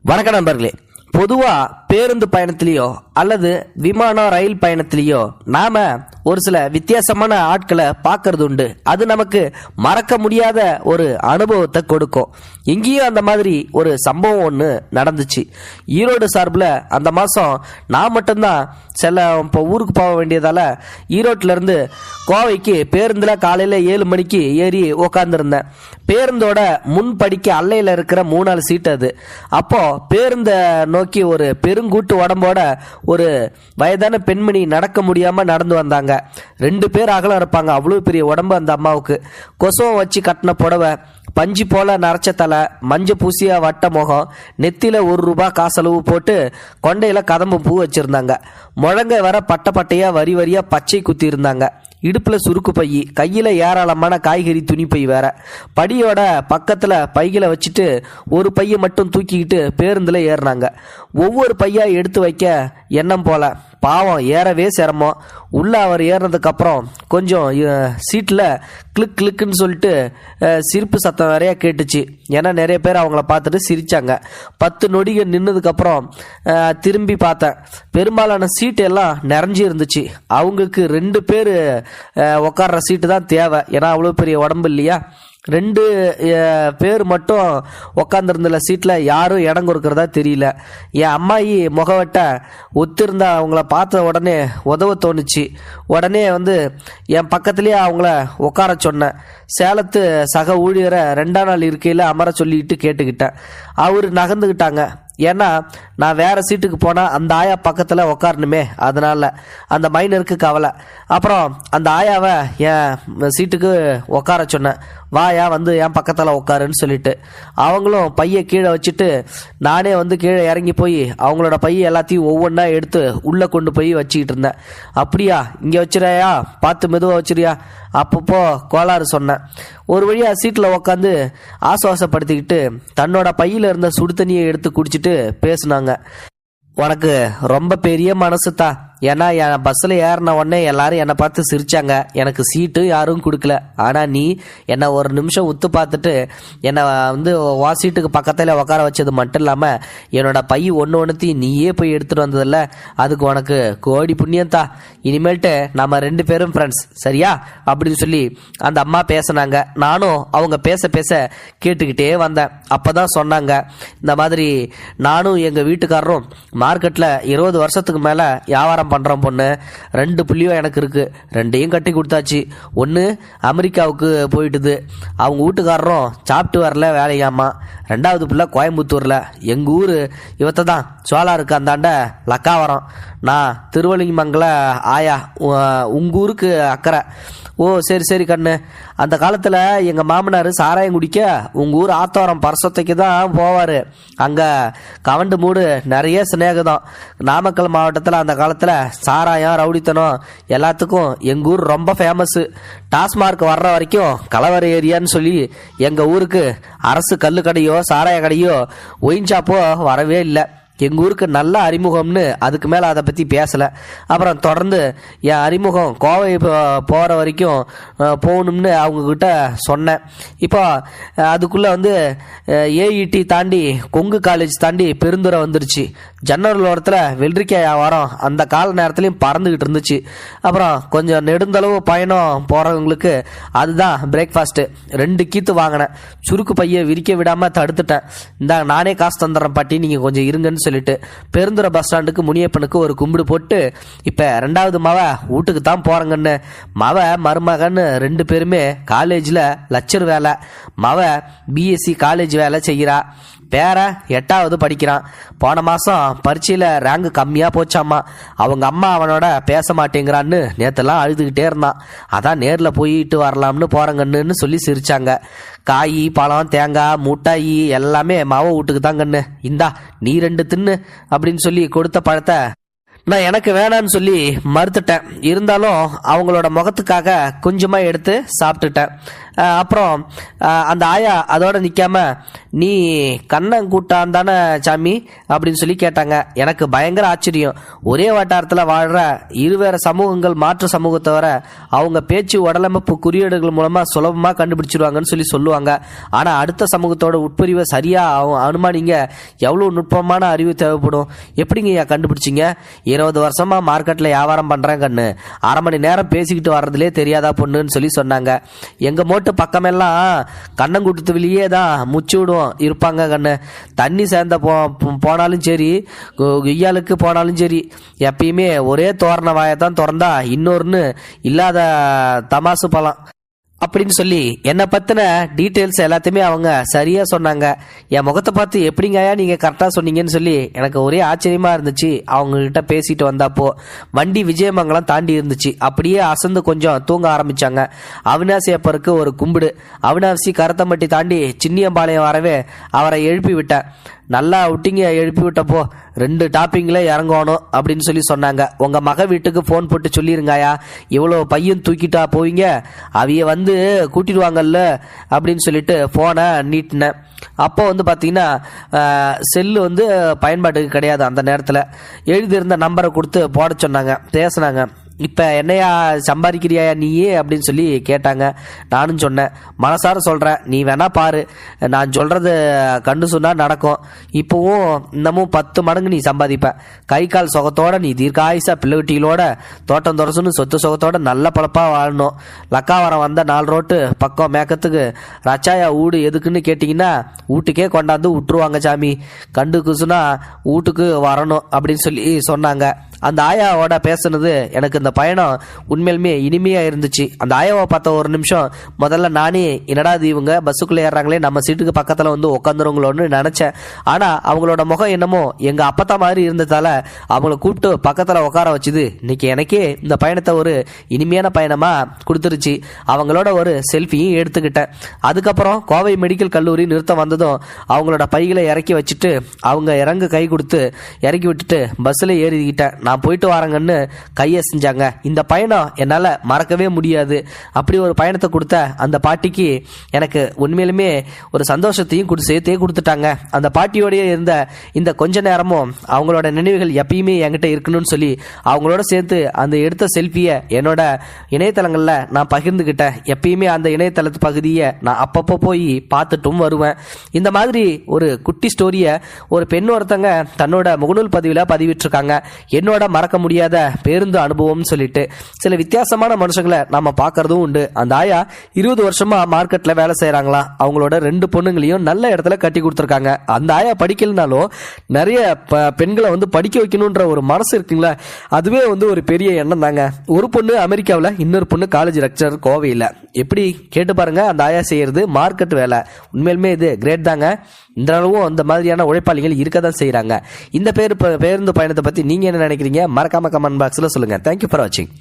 வணக்கம் நண்பர்களே. பொதுவா பேருந்து பயணத்திலேயோ அல்லது விமானம் ரயில் பயணத்திலேயோ நாம ஒரு சில வித்தியாசமான ஆட்களை பார்க்கறது உண்டு. அது நமக்கு மறக்க முடியாத ஒரு அனுபவத்தை கொடுக்கும். இங்கேயும் அந்த மாதிரி ஒரு சம்பவம் ஒன்று நடந்துச்சு. ஈரோடு சார்பில் அந்த மாதம் நான் மட்டும்தான் இப்போ ஊருக்கு போக வேண்டியதால ஈரோட்டில இருந்து கோவைக்கு பேருந்தில் காலையில் 7 மணிக்கு ஏறி உக்காந்துருந்தேன். பேருந்தோட முன்படிக்க அல்லையில் இருக்கிற 3-4 சீட் அது. அப்போ பேருந்தை நோக்கி ஒரு பெருங்கூட்டு உடம்போட ஒரு வயதான பெண்மணி நடக்க முடியாம நடந்து வந்தாங்க. 2 பேர் அகலம் இருப்பாங்க, அவ்வளவு பெரிய உடம்பு அந்த அம்மாவுக்கு. கொசுவம் வச்சு கட்டின புடவை, பஞ்சு போல நரைச்ச தலை, மஞ்ச பூசிய வட்ட முகம், நெத்தில ₹1 காசளவு போட்டு கொண்டையில கதம்பு பூ வச்சிருந்தாங்க. முழங்கை வர பட்ட பட்டையா வரி வரியா பச்சை குத்தி இருந்தாங்க. இடுப்புல சுருக்கு பை, கையில ஏராளமான காய்கறி துணி பை வேற. படியோட பக்கத்துல பைகளை வச்சுட்டு ஒரு பையை மட்டும் தூக்கிக்கிட்டு பேருந்துல ஏறினாங்க. ஒவ்வொரு பையா எடுத்து வைக்க எண்ணம் போல. பாவம், ஏறவே சிரமம். உள்ள அவர் ஏறினதுக்கு அப்புறம் கொஞ்சம் சீட்ல கிளிக் கிளிக்குன்னு சொல்லிட்டு சிரிப்பு சத்தம் நிறைய கேட்டுச்சு. ஏன்னா நிறைய பேர் அவங்கள பார்த்துட்டு சிரிச்சாங்க. 10 நொடிகள் நின்னதுக்கு அப்புறம் திரும்பி பார்த்தேன். பெரும்பாலான சீட்டு எல்லாம் நிறைஞ்சி இருந்துச்சு. அவங்களுக்கு 2 பேர் உட்கார்ற சீட்டு தான் தேவை. ஏன்னா அவ்வளோ பெரிய உடம்பு இல்லையா. 2 பேர் மட்டும் உக்காந்துருந்த சீட்டில் யாரும் இடம் கொடுக்கறதா தெரியல. என் அம்மாயி முகவட்ட ஒத்திருந்தா அவங்கள பார்த்த உடனே உதவ தோணுச்சு. உடனே என் பக்கத்துலேயே அவங்கள உட்கார சொன்னேன். சேலத்து சக ஊழியரை 2ஆம் நாள் இருக்கையில் அமர சொல்லிட்டு கேட்டுக்கிட்டேன். அவர் நகர்ந்துக்கிட்டாங்க. ஏன்னா நான் வேற சீட்டுக்கு போனால் அந்த ஆயா பக்கத்தில் உக்காரணுமே, அதனால அந்த மைனருக்கு கவலை. அப்புறம் அந்த ஆயாவை என் சீட்டுக்கு உட்கார சொன்னேன். வாயா என் பக்கத்தில் உட்காருன்னு சொல்லிட்டு அவங்களும் பையை கீழே வச்சுட்டு நானே கீழே இறங்கி போய் அவங்களோட பையை எல்லாத்தையும் ஒவ்வொன்றா எடுத்து உள்ளே கொண்டு போய் வச்சுக்கிட்டு இருந்தேன். அப்படியா, இங்கே வச்சிரியா, பார்த்து மெதுவாக வச்சிரியா, அப்பப்போ கோளாறு சொன்னேன். ஒரு வழியா சீட்டில் உக்காந்து ஆசுவாசப்படுத்திக்கிட்டு தன்னோட பையில இருந்த சுடு தண்ணியை எடுத்து குடிச்சிட்டு பேசுனாங்க. உனக்கு ரொம்ப பெரிய மனசுதா. ஏன்னா என் பஸ்ஸில் ஏறின உடனே எல்லாரும் என்னை பார்த்து சிரிச்சாங்க. எனக்கு சீட்டு யாரும் கொடுக்கல. ஆனால் நீ என்னை ஒரு நிமிஷம் உத்து பார்த்துட்டு என்னை வா சீட்டுக்கு பக்கத்தில் உட்கார வச்சது மட்டும் இல்லாமல் என்னோட பை ஒன்றுத்தையும் நீயே போய் எடுத்துகிட்டு வந்ததில்ல, அதுக்கு உனக்கு கோடி புண்ணியந்தா. இனிமேல்ட்டு நம்ம 2 பேரும் ஃப்ரெண்ட்ஸ், சரியா அப்படின்னு சொல்லி அந்த அம்மா பேசினாங்க. நானும் அவங்க பேச பேச கேட்டுக்கிட்டே வந்தேன். அப்போ தான் சொன்னாங்க, இந்த மாதிரி நானும் எங்கள் வீட்டுக்காரரும் மார்க்கெட்டில் 20 வருஷத்துக்கு மேலே வியாபாரம் பண்ணுறோம் பொண்ணு. 2 புள்ளியும் எனக்கு இருக்குது. 2ஐயும் கட்டி கொடுத்தாச்சு. ஒன்று அமெரிக்காவுக்கு போயிட்டுது. அவங்க வீட்டுக்காரரும் சாப்பிட்டு வரல வேலையாமா. 2வது பிள்ளை கோயம்புத்தூரில். எங்கள் ஊர் இவத்தை தான் சோலாருக்கு அந்தாண்ட லக்காவரம். நான் திருவள்ளிமங்கல ஆயா, உங்கள் ஊருக்கு அக்கறை. ஓ சரி சரி கண்ணு. அந்த காலத்தில் எங்கள் மாமனார் சாராயம் குடிக்க உங்கள் ஊர் ஆத்தோரம் பரசத்தைக்கு தான் போவார். அங்கே கவண்டு மூடு நிறைய சிநேகதம். நாமக்கல் மாவட்டத்தில் அந்த காலத்தில் சாராயம் ரவுடித்தனம் எல்லாத்துக்கும் எங்கள் ஊர் ரொம்ப ஃபேமஸ்ஸு. டாஸ்மார்க் வர்ற வரைக்கும் கலவர ஏரியான்னு சொல்லி எங்கள் ஊருக்கு அரசு கல்லு கடையோ சாராய கடையோ ஒயின் ஷாப்போ வரவே இல்லை. எங்கள் ஊருக்கு நல்ல அறிமுகம்னு அதுக்கு மேலே அதை பற்றி பேசலை. அப்புறம் தொடர்ந்து என் அறிமுகம் கோவை போகிற வரைக்கும் போகணும்னு அவங்கக்கிட்ட சொன்னேன். இப்போ அதுக்குள்ளே ஏஇடி தாண்டி கொங்கு காலேஜ் தாண்டி பெருந்துறை வந்துருச்சு. ஜன்னல் ஓரத்தில் வெள்ளரிக்காய் வியாபாரம் அந்த கால நேரத்துலையும் பறந்துக்கிட்டு இருந்துச்சு. அப்புறம் கொஞ்சம் நெடுந்தளவு பயணம் போகிறவங்களுக்கு அதுதான் பிரேக்ஃபாஸ்ட்டு. 2 கீத்து வாங்கினேன். சுருக்கு பையை விரிக்க விடாமல் தடுத்துட்டேன். இந்தாங்க நானே காசு தந்துடுறேன் பாட்டி, நீங்கள் கொஞ்சம் இருங்கன்னு சொல்லிட்டு பெருந்துறை பஸ் ஸ்டாண்டுக்கு முனியப்பனுக்கு ஒரு கும்பிடு போட்டு இப்ப 2வது மவ வீட்டுக்கு தான் போறங்கன்னு. மவ மருமகன்னு 2 பேருமே காலேஜ்ல லெக்சர் வேலை. மவ பிஎஸ்சி காலேஜ் வேலை செய்கிறா. பேர 8வது படிக்கிறான். போன மாசம் பரீட்சையில ரேங்க் கம்மியா போச்சாமா. அவங்க அம்மா அவனோட பேச மாட்டேங்கிறான்னு நேத்தெல்லாம் அழுதுகிட்டே இருந்தான். அதான் நேர்ல போயிட்டு வரலாம்னு போறங்கன்னு சொல்லி சிரிச்சாங்க. காய் பழம் தேங்காய் முட்டாயி எல்லாமே மாவ வீட்டுக்கு தான் கண்ணு. இந்தா நீ 2 தின்னு அப்படின்னு சொல்லி கொடுத்த பழத்தை நான் எனக்கு வேணான்னு சொல்லி மறுத்துட்டேன். இருந்தாலும் அவங்களோட முகத்துக்காக கொஞ்சமா எடுத்து சாப்பிட்டுட்டேன். அப்புறம் அந்த ஆயா அதோட நிற்காம, நீ கண்ணன் கூட்டான் தானே சாமி அப்படின்னு சொல்லி கேட்டாங்க. எனக்கு பயங்கர ஆச்சரியம். ஒரே வட்டாரத்தில் வாழ்கிற இருவேறு சமூகங்கள் மாற்று சமூகத்தை வர அவங்க பேச்சு உடலமைப்பு குறியீடுகள் மூலமாக சுலபமாக கண்டுபிடிச்சிருவாங்கன்னு சொல்லி சொல்லுவாங்க. ஆனால் அடுத்த சமூகத்தோட உட்பிரிவை சரியாக அனுமானிங்க எவ்வளோ நுட்பமான அறிவு தேவைப்படும். எப்படிங்க ஐயா கண்டுபிடிச்சிங்க? 20 வருஷமா மார்க்கெட்டில் வியாபாரம் பண்ணுறேன் கண்ணு, அரை மணி நேரம் பேசிக்கிட்டு வர்றதுலே தெரியாதா பொண்ணுன்னு சொல்லி சொன்னாங்க. எங்கள் மோட்டு பக்கமெல்லாம் கண்ணங்குட்டத்துலேயே தான் முச்சு விடுவோம் இருப்பாங்க கண்ணு. தண்ணி சேர்ந்த போனாலும் சரி, கொய்யாலுக்கு போனாலும் சரி, எப்பயுமே ஒரே தோரண வாயத்தான் திறந்தா இன்னொருன்னு இல்லாத தமாசு பழம் அப்படின்னு சொல்லி என்னை பற்றின டீட்டெயில்ஸ் எல்லாத்தையுமே அவங்க சரியாக சொன்னாங்க. என் முகத்தை பார்த்து எப்படிங்கயா நீங்கள் கரெக்டாக சொன்னீங்கன்னு சொல்லி எனக்கு ஒரே ஆச்சரியமாக இருந்துச்சு. அவங்கக்கிட்ட பேசிட்டு வந்தப்போ வண்டி விஜயமங்கலம் தாண்டி இருந்துச்சு. அப்படியே அசந்து கொஞ்சம் தூங்க ஆரம்பித்தாங்க. அவினாசி அப்பருக்கு ஒரு கும்பிடு. அவினாசி கருத்தம்பட்டி தாண்டி சின்னியம்பாளையம் வரவே அவரை எழுப்பி விட்டேன். நல்லா விட்டிங்க, எழுப்பி விட்டப்போ 2 டாப்பிங்கில் இறங்கணும் அப்படின்னு சொல்லி சொன்னாங்க. உங்கள் மக வீட்டுக்கு ஃபோன் போட்டு சொல்லிருங்காயா, இவ்வளோ பையன் தூக்கிட்டா போவீங்க, அவைய வந்து கூட்டிடுவாங்கல்ல அப்படின்னு சொல்லிட்டு ஃபோனை நீட்டினேன். அப்போ வந்து பார்த்தீங்கன்னா செல்லு வந்து பயன்பாட்டுக்கு கிடையாது. அந்த நேரத்தில் எழுதியிருந்த நம்பரை கொடுத்து போட சொன்னாங்க. பேசுனாங்க. இப்போ என்னையா சம்பாதிக்கிறியா நீயே அப்படின்னு சொல்லி கேட்டாங்க. நானும் சொன்னேன், மனசார சொல்கிறேன், நீ வேணா பாரு, நான் சொல்கிறது கண்டு சொன்னால் நடக்கும். இப்போவும் இன்னமும் 10 மடங்கு நீ சம்பாதிப்ப. கை கால் சுகத்தோட நீ தீர்க்காயுசா பிள்ளைகுட்டிகளோட தோட்டம் துறசுன்னு சொத்து சுகத்தோட நல்ல பழப்பாக வாழணும். லக்காவரம் வந்த 4 ரோட்டு பக்கம் மேக்கத்துக்கு ரச்சாயா வீடு எதுக்குன்னு கேட்டிங்கன்னா வீட்டுக்கே கொண்டாந்து விட்டுருவாங்க சாமி. கண்டு குசுனா வீட்டுக்கு வரணும் அப்படின்னு சொல்லி சொன்னாங்க. அந்த ஆயாவோட பேசுனது எனக்கு இந்த பயணம் உண்மையிலுமே இனிமையாக இருந்துச்சு. அந்த ஆயாவை பார்த்த ஒரு நிமிஷம் முதல்ல நானே என்னடா இவங்க பஸ்ஸுக்குள்ளே ஏறாங்களே, நம்ம சீட்டுக்கு பக்கத்தில் வந்து உட்காந்துருங்களோன்னு நினச்சேன். ஆனால் அவங்களோட முகம் என்னமோ எங்கள் அப்பத்தா மாதிரி இருந்ததால அவங்கள கூப்பிட்டு பக்கத்தில் உட்கார வச்சுது இன்னைக்கு எனக்கே இந்த பயணத்தை ஒரு இனிமையான பயணமாக கொடுத்துருச்சு. அவங்களோட ஒரு செல்ஃபியும் எடுத்துக்கிட்டேன். அதுக்கப்புறம் கோவை மெடிக்கல் கல்லூரி நிறுத்தம் வந்ததும் அவங்களோட பைகளை இறக்கி வச்சுட்டு அவங்க இறங்கு கை கொடுத்து இறக்கி விட்டுட்டு பஸ்ஸில் ஏறிக்கிட்டேன். நான் போயிட்டு வரேங்கன்னு கையை செஞ்சாங்க. இந்த பயணம் என்னால் மறக்கவே முடியாது. அப்படி ஒரு பயணத்தை கொடுத்த அந்த பாட்டிக்கு எனக்கு உண்மையிலுமே ஒரு சந்தோஷத்தையும் சேர்த்தே கொடுத்துட்டாங்க. அந்த பாட்டியோடய இருந்த இந்த கொஞ்ச நேரமும் அவங்களோட நினைவுகள் எப்பயுமே என்கிட்ட இருக்கணும்னு சொல்லி அவங்களோட சேர்த்து அந்த எடுத்த செல்ஃபியை என்னோட இணையதளங்களில் நான் பகிர்ந்துக்கிட்டேன். எப்பயுமே அந்த இணையதளத்து பகுதியை நான் அப்பப்போ போய் பார்த்துட்டும் வருவேன். இந்த மாதிரி ஒரு குட்டி ஸ்டோரியை ஒரு பெண் ஒருத்தங்க தன்னோட முகநூல் பதிவில் பதிவிட்டிருக்காங்க. என்னோட மறக்க முடியாத பேருந்து அனுபவம்னு சொல்லிட்டு சில வித்தியாசமான மனுஷங்களை நாம பார்க்கறதும் உண்டு. அந்த ஆயா 20 வருஷமா மார்க்கெட்ல வேலை செய்யறாங்களா. அவங்களோட 2 பொண்ணுங்களையும் நல்ல இடத்துல கட்டி கொடுத்துருக்காங்க. அந்த ஆயா படிக்கலனாலும் நிறைய பெண்களை வந்து படிக்க வைக்கணும்ன்ற ஒரு மனசு இருக்குங்களா, அதுவே வந்து ஒரு பெரிய எண்ணம் தாங்க. ஒரு பொண்ணு அமெரிக்காவில், இன்னொரு பொண்ணு காலேஜ் லெக்சரர் கோவையில். எப்படி கேட்டு பாருங்க அந்த ஆயா செய்யறது மார்க்கெட் வேலை. உண்மையிலுமே இது கிரேட் தாங்க. இந்த அளவும் அந்த மாதிரியான உழைப்பாளிகள் இருக்க தான் செய்யறாங்க. இந்த பேருந்து பயணத்தை பத்தி நீங்க என்ன நினைக்கிறீங்க? மறக்காம கமெண்ட் பாக்ஸ்ல சொல்லுங்க. தேங்க்யூ ஃபார் வாட்சிங்.